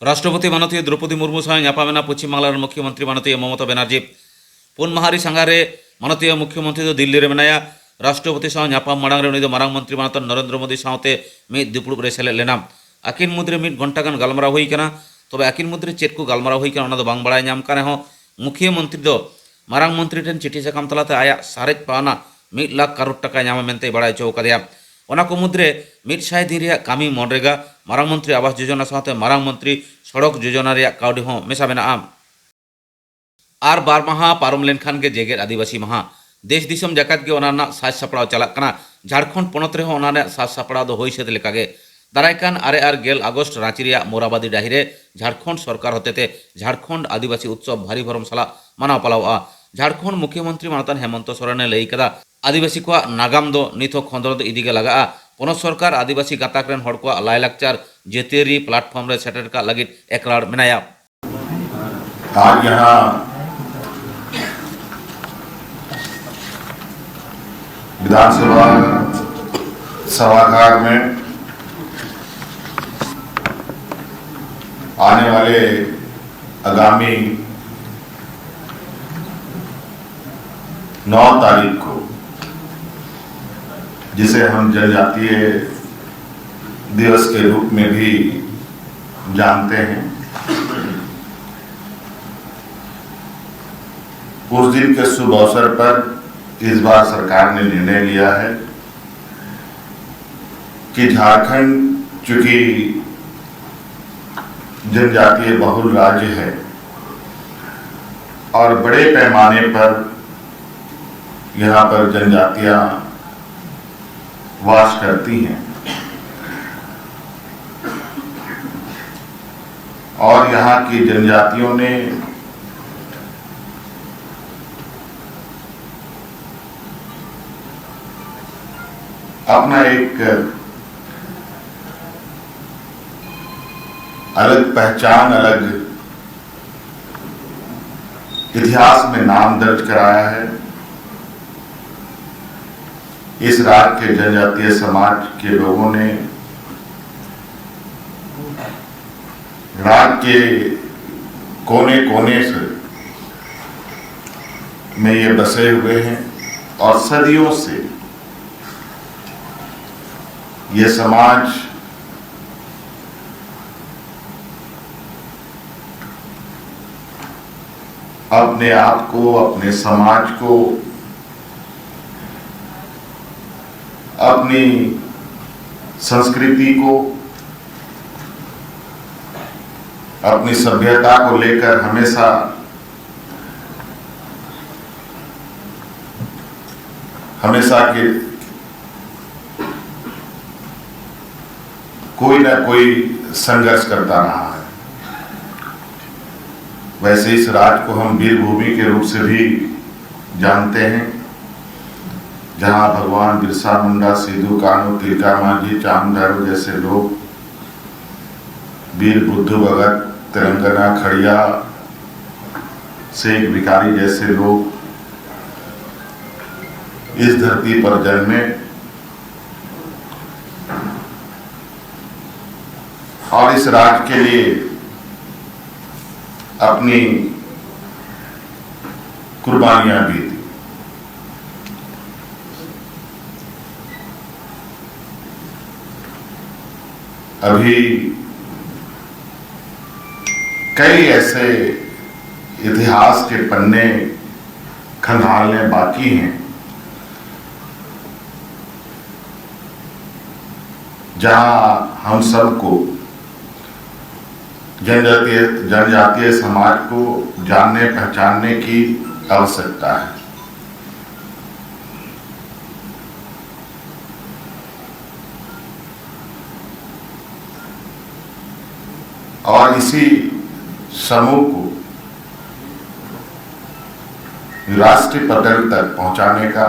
राष्ट्रपति माननीय द्रौपदी मुर्मू सह ᱧᱟᱯᱟᱢᱮᱱᱟ पश्चिम बांगलार मुख्यमंत्री माननीय ममता बनर्जी। पुन माहारी सांगारे माननीय मुख्यमंत्री तो दिल्ली रे मेनाया। राष्ट्रपति सह ᱧᱟᱯᱟᱢ मांग रे मारांग मंत्री माननीय नरेंद्र मोदी साथे मिद दुपुड़ुब रे सेलेद लेना। आकिन मुद्रे मिद घंटा गान गालमाराव हुई कना। तबे आकिन मुद्रे चेद को गालमाराव हुई कना ओना दो बांग बाड़ाय ᱧᱟᱢ काने हो। मुख्यमंत्री दो मारांग मंत्री ठेन चिठी साकाम तलाते आया सारेज पाना 1 लाख करोड़ टाका ᱧᱟᱢᱟ मेनते बाड़ाय चो कदिया। ओना को मुद्रे 100 दिन रेया कामी मनरेगा मारांग मंत्री आवास योजना साथे मारांग मंत्री सड़क योजना रेया काउडी हो मेसा मेनाआ। आर बार माहा पारम लेनखान के जेगेद आदिवासी माहा देश दिसम जाकात के ओना साज सापड़ाव चलाक कना। झारखंड पनत रे ओना साज सापड़ाव दो होई सेद लेकागे। दारायकान 8 आगस्ट रांची रेया मोराबादी डाहिरे झारखंड सरकार होतेते झारखंड आदिवासी उत्सव भारी भरम साला मानाव पालावा। झारखंड मुख्यमंत्री मानतान हेमंत सोरेने लई कदा आदिवासी को नागाम दो निथो खंदर दो इदिगे लगा। पनत सरकार आदिवासी गाताक रेन हड़ को लायलाकचार जेतेरी प्लाटफॉर्म रे सेटर का लगित एकरार मेनाया। आज यहाँ विधानसभा सभागार में आने वाले आगामी 9 तारीख को, जिसे हम जनजातीय दिवस के रूप में भी जानते हैं, उस दिन के शुभ अवसर पर इस बार सरकार ने निर्णय लिया है कि झारखंड चूंकि जनजातीय बहुल राज्य है और बड़े पैमाने पर यहाँ पर जनजातियां वास करती हैं और यहाँ की जनजातियों ने अपना एक अलग पहचान, अलग इतिहास में नाम दर्ज कराया है। इस राज्य के जनजातीय समाज के लोगों ने राज्य के कोने कोने से में ये बसे हुए हैं और सदियों से ये समाज अपने आप को, अपने समाज को, अपनी संस्कृति को, अपनी सभ्यता को लेकर हमेशा के कोई ना कोई संघर्ष करता रहा है। वैसे इस राज्य को हम वीर भूमि के रूप से भी जानते हैं, जहां भगवान बिरसा मुंडा, सिद्धू कान्हू, तिलका मांझी, चांद भैरव जैसे लोग, वीर बुद्धू भगत, तेलंगाना खड़िया, शेख भिखारी जैसे लोग इस धरती पर जन्मे और इस राज्य के लिए अपनी कुर्बानियां भी दी। अभी कई ऐसे इतिहास के पन्ने खंगालने बाकी हैं जहां हम सबको जनजातीय समाज को जानने पहचानने की आवश्यकता है। और इसी समूह को राष्ट्रीय पटल तक पहुंचाने का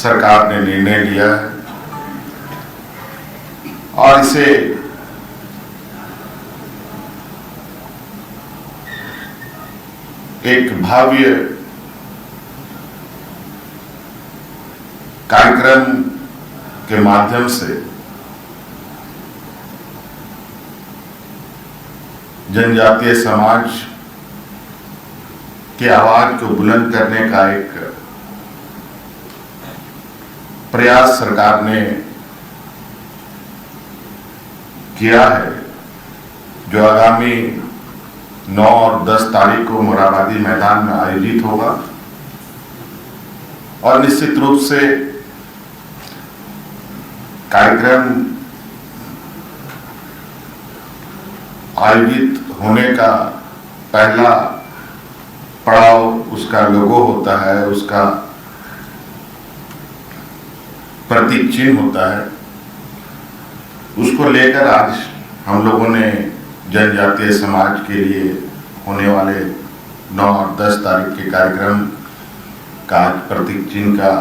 सरकार ने निर्णय लिया है और इसे एक भव्य कार्यक्रम के माध्यम से जनजातीय समाज की आवाज को बुलंद करने का एक प्रयास सरकार ने किया है, जो आगामी 9 और 10 तारीख को मोरहाबादी मैदान में आयोजित होगा। और निश्चित रूप से कार्यक्रम आयोजित होने का पहला पड़ाव उसका लोगो होता है, उसका प्रतीक चिन्ह होता है। उसको लेकर आज हम लोगों ने जनजातीय समाज के लिए होने वाले 9 और 10 तारीख के कार्यक्रम का प्रतीक चिन्ह का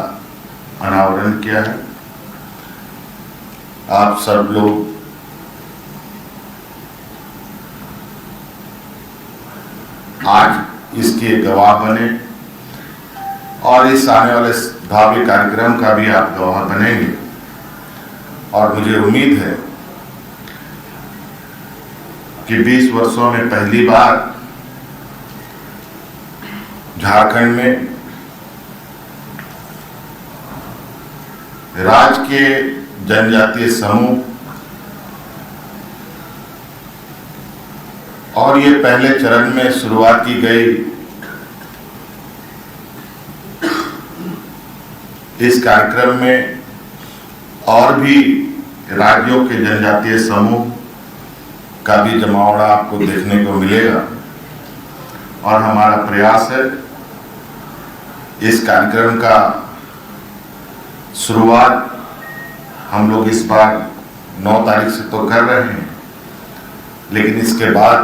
अनावरण किया है। आप सब लोग आज इसके गवाह बने और इस आने वाले भावी कार्यक्रम का भी आप गवाह बनेंगे। और मुझे उम्मीद है कि 20 वर्षों में पहली बार झारखंड में राज्य के जनजातीय समूह, और ये पहले चरण में शुरुआत की गई इस कार्यक्रम में और भी राज्यों के जनजातीय समूह का भी जमावड़ा आपको देखने को मिलेगा। और हमारा प्रयास है इस कार्यक्रम का शुरुआत हम लोग इस बार 9 तारीख से तो कर रहे हैं, लेकिन इसके बाद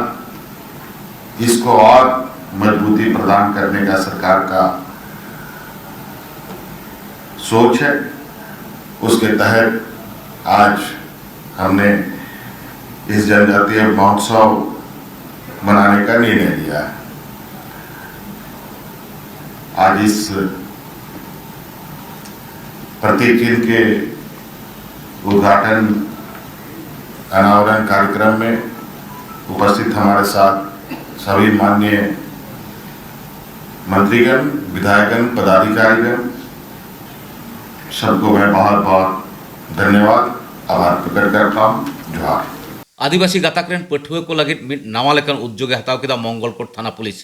इसको और मजबूती प्रदान करने का सरकार का सोच है। उसके तहत आज हमने इस जनजातीय महोत्सव मनाने का निर्णय लिया है। आज इस प्रतीक चिन्ह के उद्घाटन अनावरण कार्यक्रम में उपस्थित हमारे साथ सभी माननीय मंत्रीगण, विधायकगण, पदाधिकारीगण, सबको मैं बहुत बहुत धन्यवाद आभार प्रकट करता हूँ। जोहार। आदिवासी गाताक रेन पठुआ को लगित मिद नावा लेकान उद्योगे हताव केदा मंगलकोट थाना पुलिस।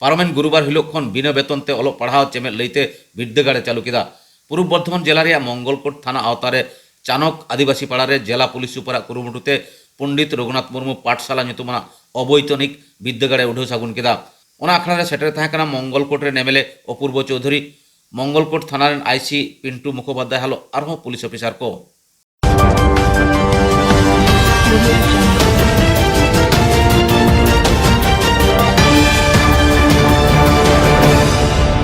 पारमेन गुरुवार हिलोग खन बिना बेतन ते अलोक पढ़ाव चेमेद लईते बिद्यागाड़े चालू केदा। पूर्व बर्धमान जिला रेया मंगलकोट थाना आवतारे चानक आदिवासी पाड़ारे जिला पुलिस सुपारा कुरुमुटुते पंडित रघुनाथ मुर्मू पाठशाला ᱧᱩᱛᱩᱢᱟᱱ अवैतनिक बिद्यागाड़े उठाव सागुन केदा। ओना आखड़ा रे सेटर ताहें काना मंगलकोट रे एमएलए अपूर्व चौधरी, मंगलकोट थाना रेन आईसी पिंटू मुखोपाध्याय हलो आरहों पुलिस अफिसार को।